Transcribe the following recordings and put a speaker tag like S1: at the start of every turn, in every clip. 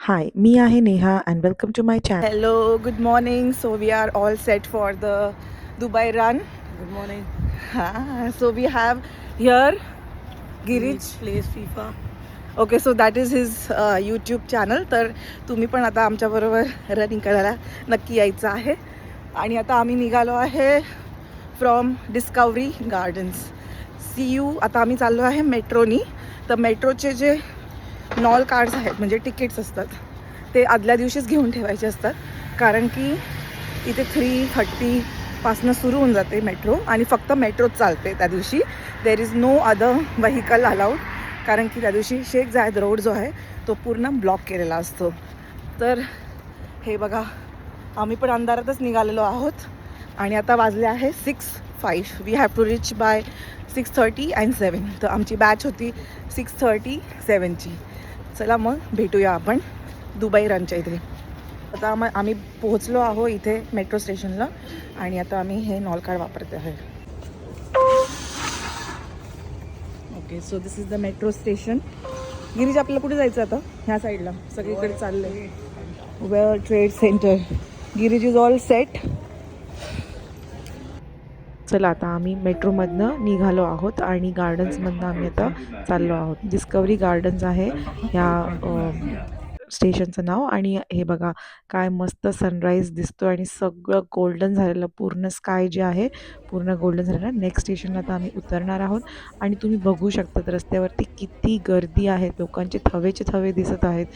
S1: Hi, me आहे Neha and welcome to my channel.
S2: Hello, good morning. So we are all set for the Dubai run.
S3: Good morning.
S2: So we have here Girij.
S3: Plays FIFA.
S2: Okay, so that is his YouTube channel. तर तुम्ही पण आता आमच्याबरोबर running करायला नक्की यायचं आहे. आणि आता आम्ही निघालो आहे फ्रॉम डिस्कवरी गार्डन्स. CU आता आम्ही चाललो आहे मेट्रोनी. तर मेट्रोचे जे नॉल कार्ड्स आहेत म्हणजे तिकीट्स असतात ते आदल्या दिवशीच घेऊन ठेवायचे असतात, कारण की इथे 3:30 सुरू होऊन जाते मेट्रो आणि फक्त मेट्रोच चालते त्या दिवशी. There is no other vehicle allowed, कारण की त्या दिवशी शेख जायद रोड जो आहे तो पूर्ण ब्लॉक केलेला असतो. तर हे बघा, आम्ही पण अंधारातच निघालेलो आहोत आणि आता वाजले आहे 6:05. We have to reach by 6:30 and 7. तर आमची बॅच होती 6:30 7ची. चला मग भेटूया आपण दुबई रनच्या इथे. आता आम्ही पोहोचलो आहो इथे मेट्रो स्टेशनला आणि आता आम्ही हे नॉल कार्ड वापरते आहे. Okay, so this is the metro station. Girish, आपल्याला कुठे जायचं आता? ह्या साईडला सगळीकडे चाललं आहे. World trade centre. Girish is all set.
S1: चला आता आम्ही मेट्रोमधनं निघालो आहोत आणि गार्डन्समधनं आम्ही आता चाललो आहोत. डिस्कवरी गार्डन्स आहे ह्या स्टेशनचं नाव. आणि हे बघा काय मस्त सनराईज दिसतो आणि सगळं गोल्डन झालेलं, पूर्ण स्काय जे आहे पूर्ण गोल्डन झालेलं. नेक्स्ट स्टेशनला आता आम्ही उतरणार आहोत आणि तुम्ही बघू शकतात रस्त्यावरती किती गर्दी आहे, लोकांचे थवेचे थवे दिसत आहेत.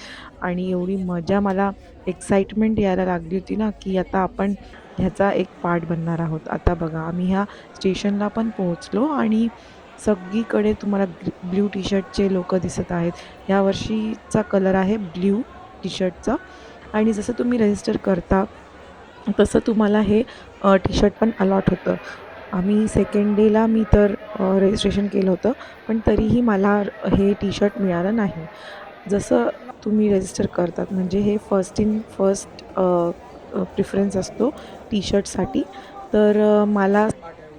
S1: आणि एवढी मजा, मला एक्साइटमेंट यायला लागली होती ना की आता आपण ह्याचा एक पार्ट बनणार आहोत. आता बघा आम्ही ह्या स्टेशनला पण पोहोचलो आणि सगळीकडे तुम्हाला ब्ल्यू टी शर्टचे लोक दिसत आहेत. यावर्षीचा कलर आहे ब्ल्यू टी शर्टचा. आणि जसं तुम्ही रजिस्टर करता तसं तुम्हाला हे टी शर्ट पण अलॉट होतं. आम्ही सेकंड डेला मी तर रजिस्ट्रेशन केलं होतं, पण तरीही मला हे टी शर्ट मिळालं नाही. जसं तुम्ही रजिस्टर करतात म्हणजे हे फर्स्ट इन फर्स्ट प्रिफरन्स असतो टी शर्टसाठी. तर मला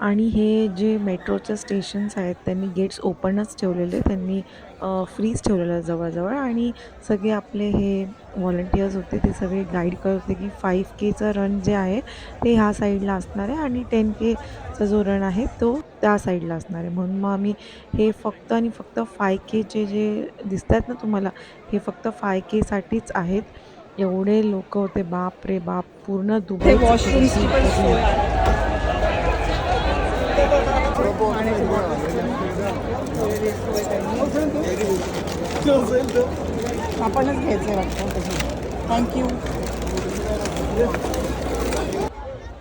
S1: आणि हे जे मेट्रोचे स्टेशन्स आहेत त्यांनी गेट्स ओपनच ठेवलेले, त्यांनी फ्रीज ठेवलेलं जवळजवळ. आणि सगळे आपले हे व्हॉलंटियर्स होते ते सगळे गाईड करत होते की 5Kचं रन जे आहे ते ह्या साईडला असणार आहे आणि 10Kचा जो रन आहे तो त्या साईडला असणार आहे. म्हणून मग आम्ही हे फक्त आणि फक्त 5Kचे जे दिसत आहेत ना तुम्हाला, हे फक्त 5Kसाठीच आहेत. एवढे लोक होते, बाप रे बाप, पूर्ण दुबई.
S2: वॉशरूम्सची पण सोय आहे. आपणच घ्यायचं वाटतं. थँक्यू.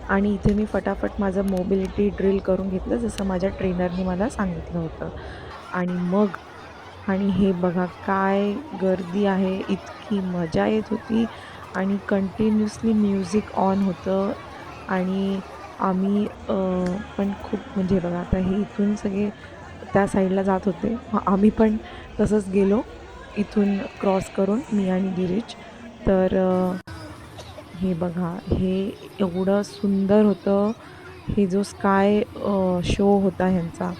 S1: आणि इथे मी फटाफट माझं मोबिलिटी ड्रिल करून घेतलं जसं माझ्या ट्रेनरने मला सांगितलं होतं. आणि हे बघा काय गर्दी आहे, इतकी मजा येत होती आणि कंटिन्युअसली म्युझिक ऑन होतं. आणि आम्ही पण खूप म्हणजे बघा आता हे इथून सगळे त्या साईडला जात होते, आम्ही पण तसंच गेलो इथून क्रॉस करून, मी आणि गिरीज. तर हे बघा हे एवढं सुंदर होतं. हे जो स्काय शो होता ह्यांचा,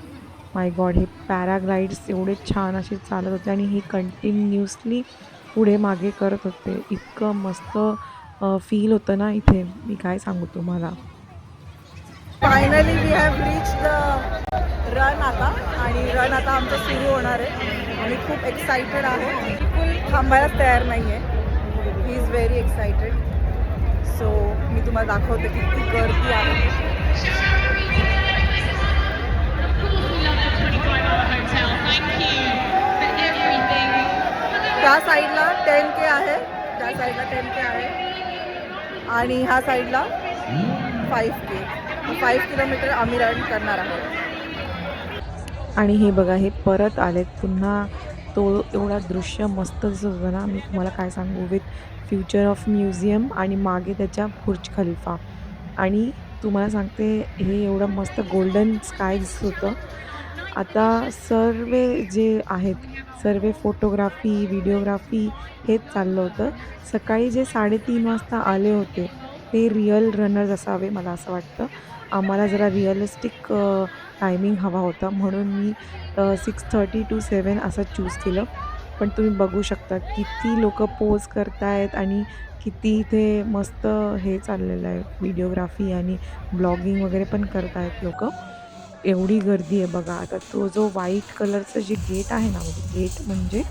S1: माय गॉड, हे पॅराग्लाइड्स एवढे छान असे चालत होते आणि हे कंटिन्युअसली पुढे मागे करत होते. इतकं मस्त फील होतं ना इथे, मी काय सांगू तुम्हाला.
S2: Finally we have reach the run आता. आणि रन आता आमचं सुरू होणार आहे आणि खूप एक्सायटेड आहे. बिलकुल थांबायलाच तयार नाही आहे. He is very excited. So मी तुम्हाला दाखवते किती गर्दी आहे. त्या साईडला 10K आहे, त्या साईडला 10K आहे आणि ह्या साईडला 5K. 5 किलोमीटर आम्ही रन करणार आहोत.
S1: आणि हे बघा हे परत आलेत पुन्हा. तो एवढा दृश्य मस्त दिसत होतं ना, मी तुम्हाला काय सांगू, विथ फ्युचर ऑफ म्युझियम आणि मागे त्याच्या बुर्ज खलिफा. आणि तुम्हाला सांगते हे एवढं मस्त गोल्डन स्काय दिसत होतं. आता सर्व जे आहेत, सर्व फोटोग्राफी व्हिडिओग्राफी हेच चाललं होतं. सकाळी जे 3:30 वाजता आले होते ते रिअल रनर्स असावे मला असं वाटतं. आम्हाला जरा रिअलिस्टिक टायमिंग हवा होता म्हणून मी 6:30 to 7 असं चूज केलं. पण तुम्ही बघू शकता किती लोकं पोज करतायत आणि किती इथे मस्त हे चाललेलं आहे, व्हिडिओग्राफी आणि ब्लॉगिंग वगैरे पण करतायत लोकं. एवढी गर्दी आहे बघा. आता तो जो व्हाईट कलरचं जे गेट आहे ना, म्हणजे गेट म्हणजे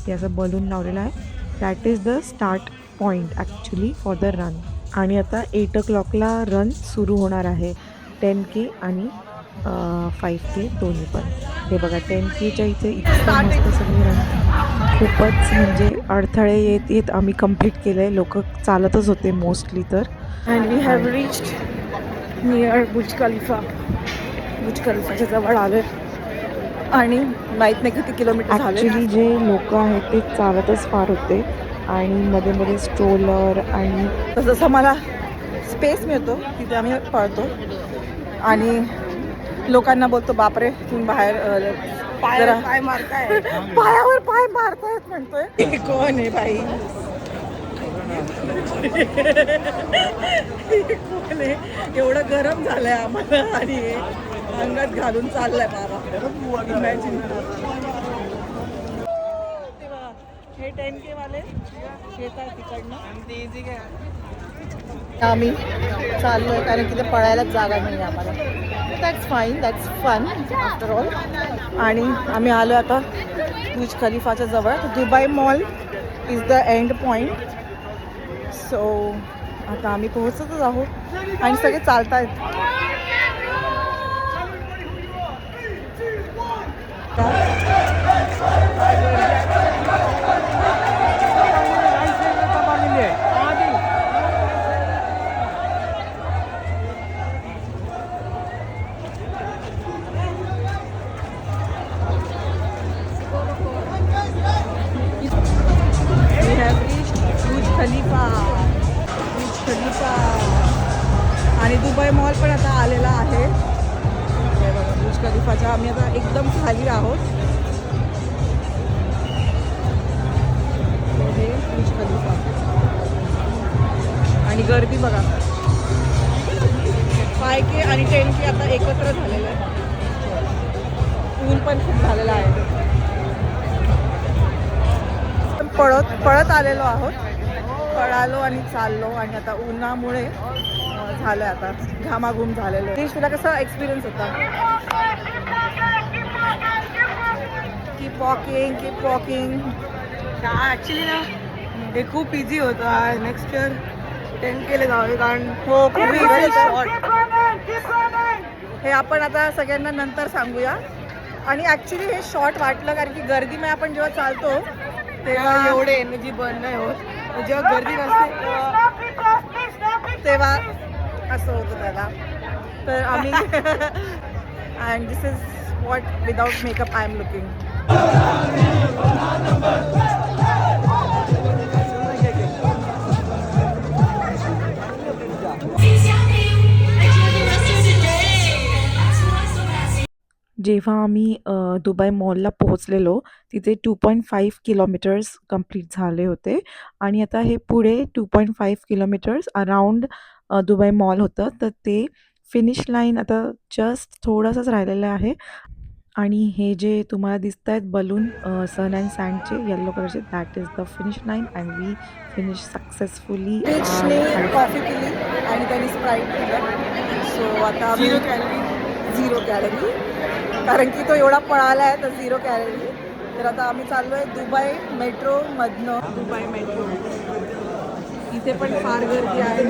S1: ते असं बलून लावलेलं आहे. That is the start point actually for the run. आणि आता 8:00 ला रन सुरू होणार आहे. 10K आणि 5K दोन्ही पण. हे बघा 10Kच्या इथे इतकं मस्त सगळे रन खूपच म्हणजे अडथळे येत येत आम्ही कंप्लीट केलंय. लोकं चालतच होते मोस्टली तर.
S2: अँड वी हॅव
S1: आणि
S2: रिच्ड नियर बुर्ज खलिफा. बुर्ज खलिफाच्या जवळ आलोय आणि माहीत नाही किती किलोमीटर झाले.
S1: ॲक्चुअली जे लोकं आहेत ते चालतच फार होते आणि मध्ये-मध्ये स्ट्रोलर आणि
S2: तर जसं मला स्पेस मिळतो तिथे आम्ही पळतो आणि लोकांना बोलतो बापरे तुम्ही बाहेर जरा पाय मारताय पायावर पाय मारतायत म्हणतोय. हे कोण आहे बाई? हे कोण आहे? एवढं गरम झालंय आम्हाला आणि हे अंगात घालून चाललाय बाबा. इमॅजिन हे 10K वाले येत आहेत तिकडनं. आम्ही चाललोय कारण की ते पळायलाच जागा नाही आहे आम्हाला. That's fine, that's fun after all. आणि आम्ही आलो आता बुर्ज खलिफाच्या जवळ. Dubai mall is the end point. So आता आम्ही पोहोचतच आहोत आणि सगळे चालत आहेत. We have reached Burj Khalifa. Burj Khalifa आणि दुबई मॉल पण आता आलेला आहे. हे बघा बुर्ज खलिफाच्या आम्ही आता एकदम खाली आहोत. हे बुर्ज खलिफा आणि गर्दी बघा. 5K आणि 10K आता एकत्र झालेलं आहे. ऊन पण खूप झालेलं आहे. पळत आलेलो आहोत. पळालो आणि चाललो आणि आता उन्हामुळे झालं आता घामाघूम झालेलो आहे. तुला कसा एक्सपिरियन्स होता? Keep walking.
S3: ॲक्च्युली ना हे खूप इझी होतं. नेक्स्ट इयर 10K जावे कारण
S2: हो खूप
S3: Very,
S2: easy
S3: very
S2: होतं. हे आपण आता सगळ्यांना नंतर सांगूया. आणि ॲक्च्युली हे शॉर्ट वाटलं कारण की गर्दीमध्ये आपण जेव्हा चालतो
S3: तेव्हा एवढे एनर्जी बर्न नाही होत. जेव्हा गर्दी नसते
S2: तेव्हा असं होतं त्याला. तर आम्ही and this is what without makeup I am looking.
S1: जेव्हा आम्ही दुबई मॉलला पोहोचलेलो तिथे 2.5 किलोमीटर्स कंप्लीट झाले होते आणि आता हे पुढे 2.5 किलोमीटर्स अराउंड दुबई मॉल होतं. तर ते फिनिश लाईन आता जस्ट थोडंसंच राहिलेलं आहे. आणि हे जे तुम्हाला दिसत आहेत बलून सन अँड सँडचे येलो कलरचे that is the finish line and we finish successfully.
S2: Coffee पिली आणि त्यांनी स्प्राईट पिलं. सो आता 0 कॅलरी कारण की तो एवढा पळाला आहे तर 0 कॅलरी. तर आता आम्ही चाललो आहे दुबई मेट्रोमधनं. दुबई मेट्रो इथे पण फार गर्दी आहे.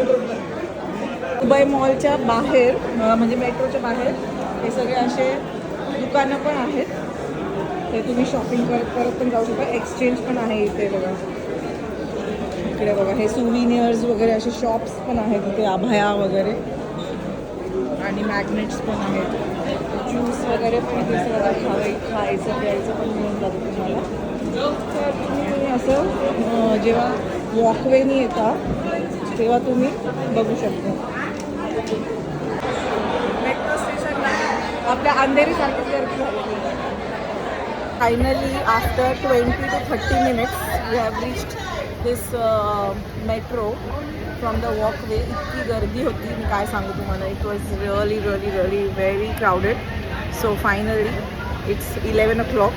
S2: दुबई मॉलच्या बाहेर म्हणजे मेट्रोच्या बाहेर हे सगळे असे दुकानं पण आहेत. ते तुम्ही शॉपिंग करत पण जाऊ शकता. एक्सचेंज पण आहे इथे बघा. इकडे बघा हे सुविनियर्स वगैरे असे शॉप्स पण आहेत इथे. अभया वगैरे आणि मॅग्नेट्स पण आहेत. ज्यूस वगैरे पण इथे सगळं खायचं प्यायचं पण मिळून जातं तुम्हाला. तर तुम्ही असं जेव्हा वॉकवेनी येता तेव्हा तुम्ही बघू शकता. मेट्रो स्टेशनला आपल्या अंधेरीसारखीच गर्दी झालेली आहे. Finally after 20 to 30 minutes we have reached this metro from the walkway. इतकी गर्दी होती मी काय सांगू तुम्हाला. It was really very crowded. So finally it's 11 o'clock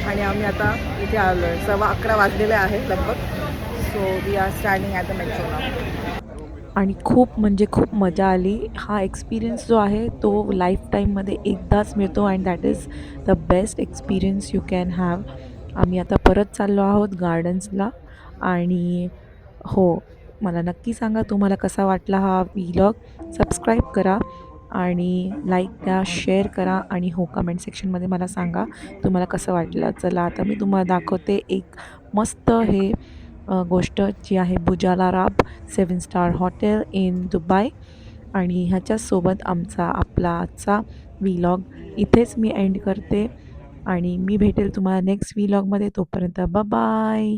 S2: आणि आम्ही आता इथे आलो आहे. 11:15 वाजलेले आहे लगभग. So we are standing at the metro now.
S1: आणि खूप म्हणजे खूप मजा आली. हा एक्सपिरियन्स जो आहे तो लाईफटाईममध्ये एकदाच मिळतो and that is the best experience you can have. आम्ही आता परत चाललो आहोत गार्डन्सला. आणि हो, मला नक्की सांगा तुम्हाला कसा वाटला हा व्लॉग. सबस्क्राईब करा आणि लाईक द्या, शेअर करा आणि हो, कमेंट सेक्शनमध्ये मला सांगा तुम्हाला कसं वाटलं. चला आता मी तुम्हाला दाखवते एक मस्त हे गोष्ट जी आहे बुजाला राब 7 स्टार हॉटेल इन दुबई. आणि ह्याच्यासोबत आपला आजचा व्लॉग इथेच मी एंड करते आणि मी भेटेल तुम्हाला नेक्स्ट व्लॉगमध्ये. तोपर्यंत बाय.